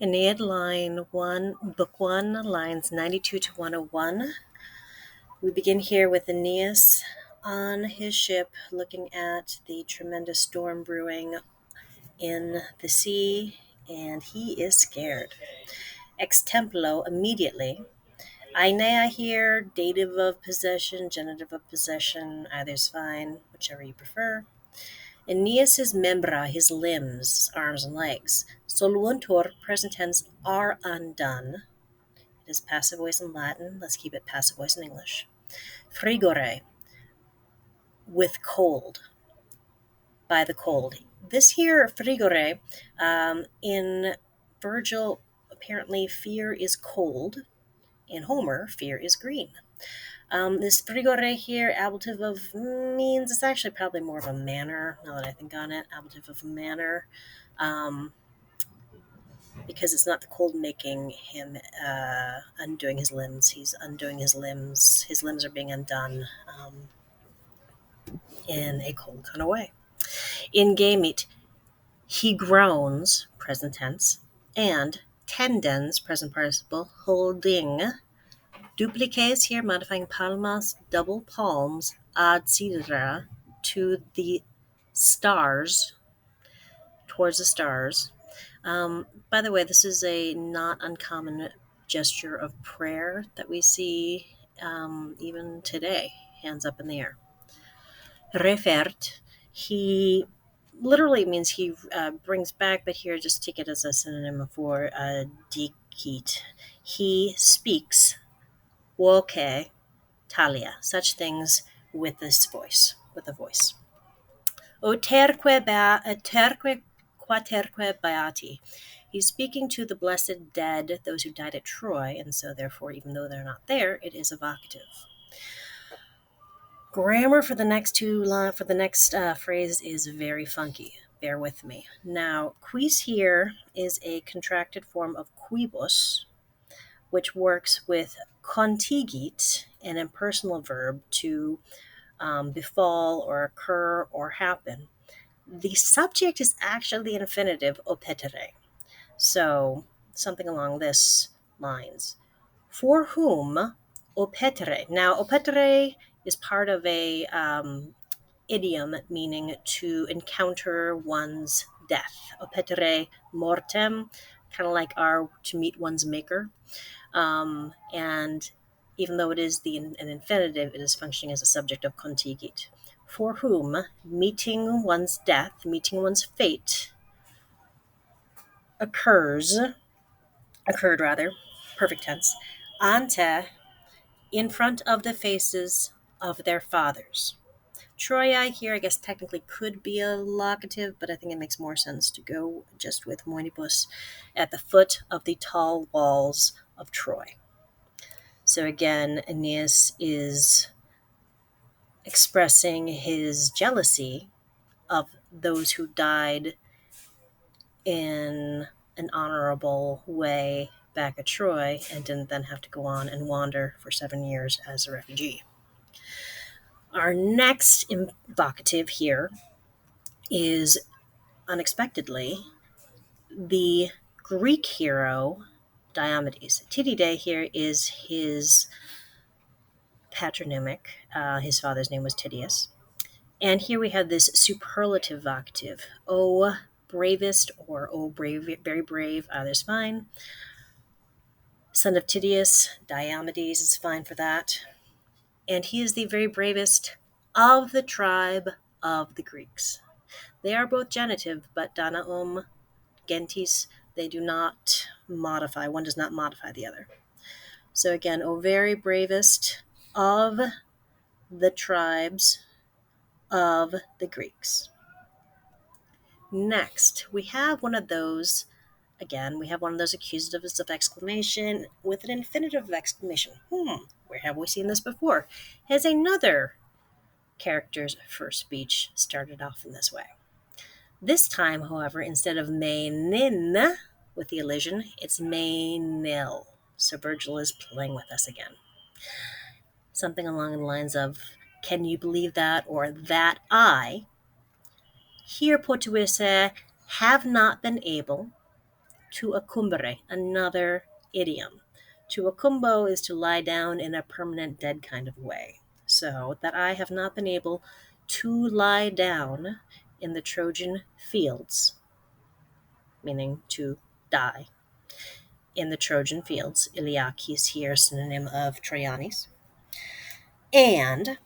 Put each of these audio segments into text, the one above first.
Aeneid, line 1, book 1, lines 92 to 101. We begin here with Aeneas on his ship looking at the tremendous storm brewing in the sea, and he is scared. Ex templo, immediately. Aenea here, dative of possession, genitive of possession, either's fine, whichever you prefer. Aeneas's membra, his limbs, his arms and legs. Soluuntur, present tense, are undone. It is passive voice in Latin. Let's keep it passive voice in English. Frigore, with cold, by the cold. This here, frigore, in Virgil, apparently fear is cold. In Homer, fear is green. This frigore here, ablative of means, it's actually probably more of a manner, now that I think on it, ablative of manner, because it's not the cold making him undoing his limbs. He's undoing his limbs. His limbs are being undone in a cold kind of way. In gamete, he groans, present tense, and tendens, present participle, holding. Dupliques here, modifying palmas, double palms, ad sidera, to the stars, towards the stars. By the way, this is a not uncommon gesture of prayer that we see even today, hands up in the air. Refert, he literally means he brings back, but here just take it as a synonym for dicit. He speaks, woke, talia, such things with this voice, with a voice. Terque quaterque beati. He's speaking to the blessed dead, those who died at Troy, and so therefore, even though they're not there, it is evocative. Grammar for the next phrase is very funky. Bear with me. Now, quis here is a contracted form of quibus, which works with contigit, an impersonal verb to befall or occur or happen. The subject is actually the infinitive opetere. So something along this lines. For whom opetere. Now, opetere is part of a idiom meaning to encounter one's death. Opetere mortem, kind of like our to meet one's maker. And even though it is an infinitive, it is functioning as a subject of contigit. For whom meeting one's death, meeting one's fate, occurred, perfect tense, ante, in front of the faces of their fathers. Troia here, I guess technically could be a locative, but I think it makes more sense to go just with moenibus, at the foot of the tall walls of Troy. So again, Aeneas is expressing his jealousy of those who died in an honorable way back at Troy and didn't then have to go on and wander for 7 years as a refugee. Our next evocative here is, unexpectedly, the Greek hero Diomedes. Tydidae here is his patronymic. His father's name was Tydeus. And here we have this superlative vocative. Oh, bravest, or oh, brave, very brave, either's fine. Son of Tydeus, Diomedes is fine for that. And he is the very bravest of the tribe of the Greeks. They are both genitive, but Danaum, Gentis, they do not modify. One does not modify the other. So again, O very bravest of the tribes of the Greeks. Next, we have one of those, again, we have one of those accusatives of exclamation with an infinitive of exclamation. Where have we seen this before? Has another character's first speech started off in this way. This time, however, instead of menin with the elision, it's menil. So Virgil is playing with us again. Something along the lines of, can you believe that, or that I, here potuisse, have not been able, to accumbere, another idiom. To accumbo is to lie down in a permanent dead kind of way. So that I have not been able to lie down in the Trojan fields, meaning to die in the Trojan fields. Iliakis here, synonym of Trojanis. And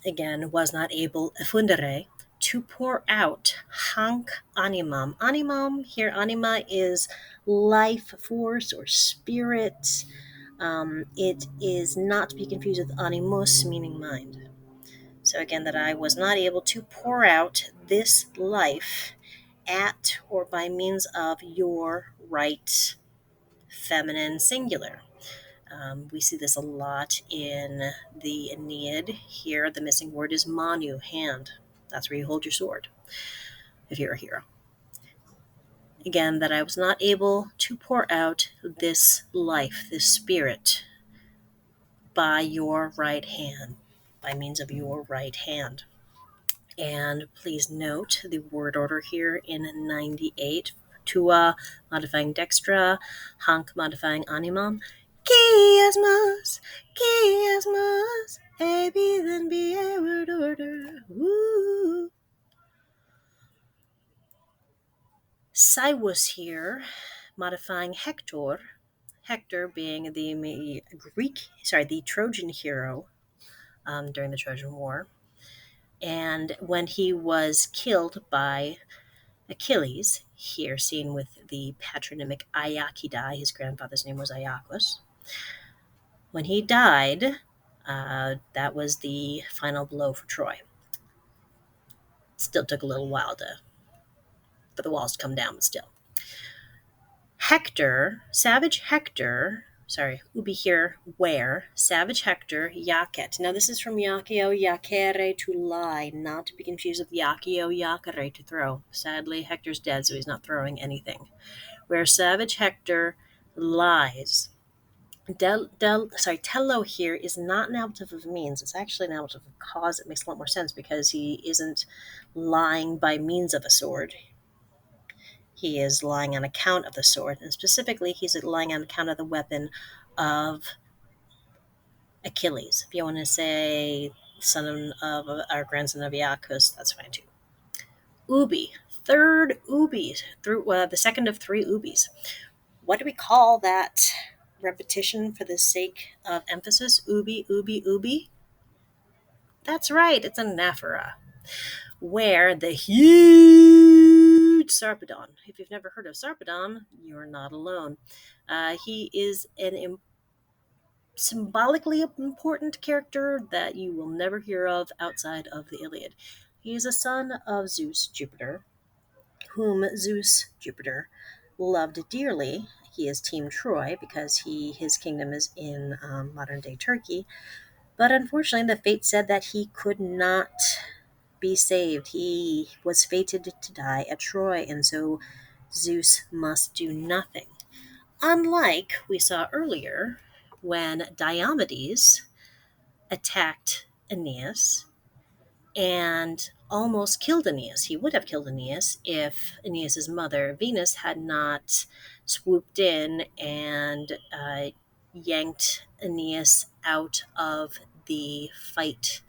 again, was not able, effundere, to pour out hanc animam. Animam, here anima is life force or spirit. It is not to be confused with animus, meaning mind. So again, that I was not able to pour out this life at or by means of your right feminine singular. We see this a lot in the Aeneid. Here, the missing word is manu, hand. That's where you hold your sword, if you're a hero. Again, that I was not able to pour out this life, this spirit, by your right hand, by means of your right hand. And please note the word order here in 98. Tua modifying dextra, hanc modifying animam, chiasmus, chiasmus, A, B, then B, A word order. Woo! Cywus here, modifying Hector, Hector being the the Trojan hero during the Trojan War. And when he was killed by Achilles, here seen with the patronymic Aeacidae, his grandfather's name was Aeacus. When he died, that was the final blow for Troy. It still took a little while for the walls to come down, but still. Ubi here, where, savage Hector, Iacet. Now this is from Iaceo, Iacere, to lie, not to be confused with Iaceo, Iacere, to throw. Sadly, Hector's dead, so he's not throwing anything. Where savage Hector lies. Tello here is not an ablative of means. It's actually an ablative of cause. It makes a lot more sense because he isn't lying by means of a sword. He is lying on account of the sword, and specifically, he's lying on account of the weapon of Achilles. If you want to say son of our grandson of Iacus, that's fine too. Ubi, third ubi, the second of three ubis. What do we call that repetition for the sake of emphasis? Ubi, ubi, ubi? That's right, it's an anaphora, where the huge Sarpedon, if you've never heard of Sarpedon, you're not alone. He is an symbolically important character that you will never hear of outside of the Iliad. He is a son of Zeus, Jupiter, whom Zeus, Jupiter, loved dearly. He is Team Troy because his kingdom is in modern-day Turkey. But unfortunately, the fate said that he could not be saved. He was fated to die at Troy, and so Zeus must do nothing. Unlike we saw earlier when Diomedes attacked Aeneas and almost killed Aeneas. He would have killed Aeneas if Aeneas' mother, Venus, had not swooped in and yanked Aeneas out of the fight,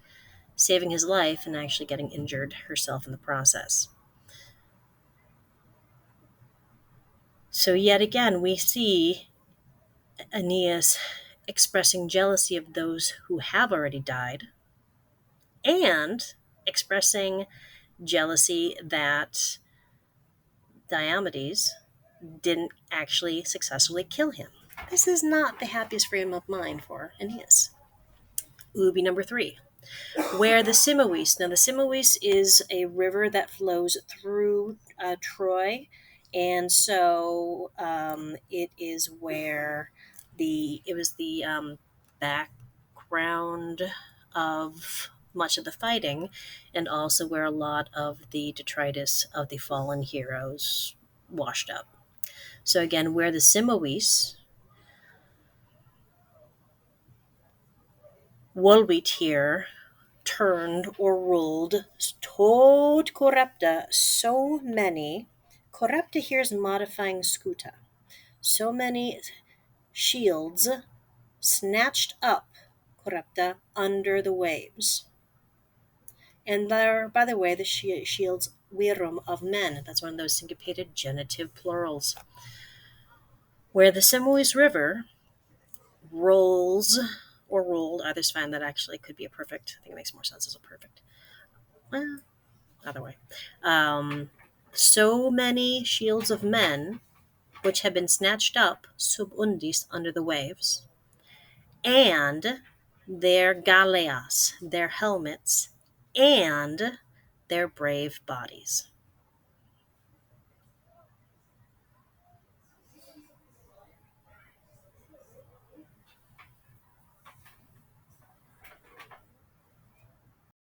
saving his life and actually getting injured herself in the process. So yet again, we see Aeneas expressing jealousy of those who have already died and expressing jealousy that Diomedes didn't actually successfully kill him. This is not the happiest frame of mind for Aeneas. Ubi number 3, where the Simois. Now, the Simois is a river that flows through Troy, and so it is where it was the background of much of the fighting, and also where a lot of the detritus of the fallen heroes washed up. So again, where the Simois, Volvit here, turned or ruled tot corrupta, so many Corrupta here is modifying scuta. So many shields snatched up, corrupta, under the waves. And there, by the way, the shields virum of men. That's one of those syncopated genitive plurals. Where the Simois River rolls or rolled, either's fine. That actually could be a perfect. I think it makes more sense as a perfect. Well, other way. So many shields of men, which had been snatched up sub undis, under the waves, and their galeas, their helmets, and their brave bodies.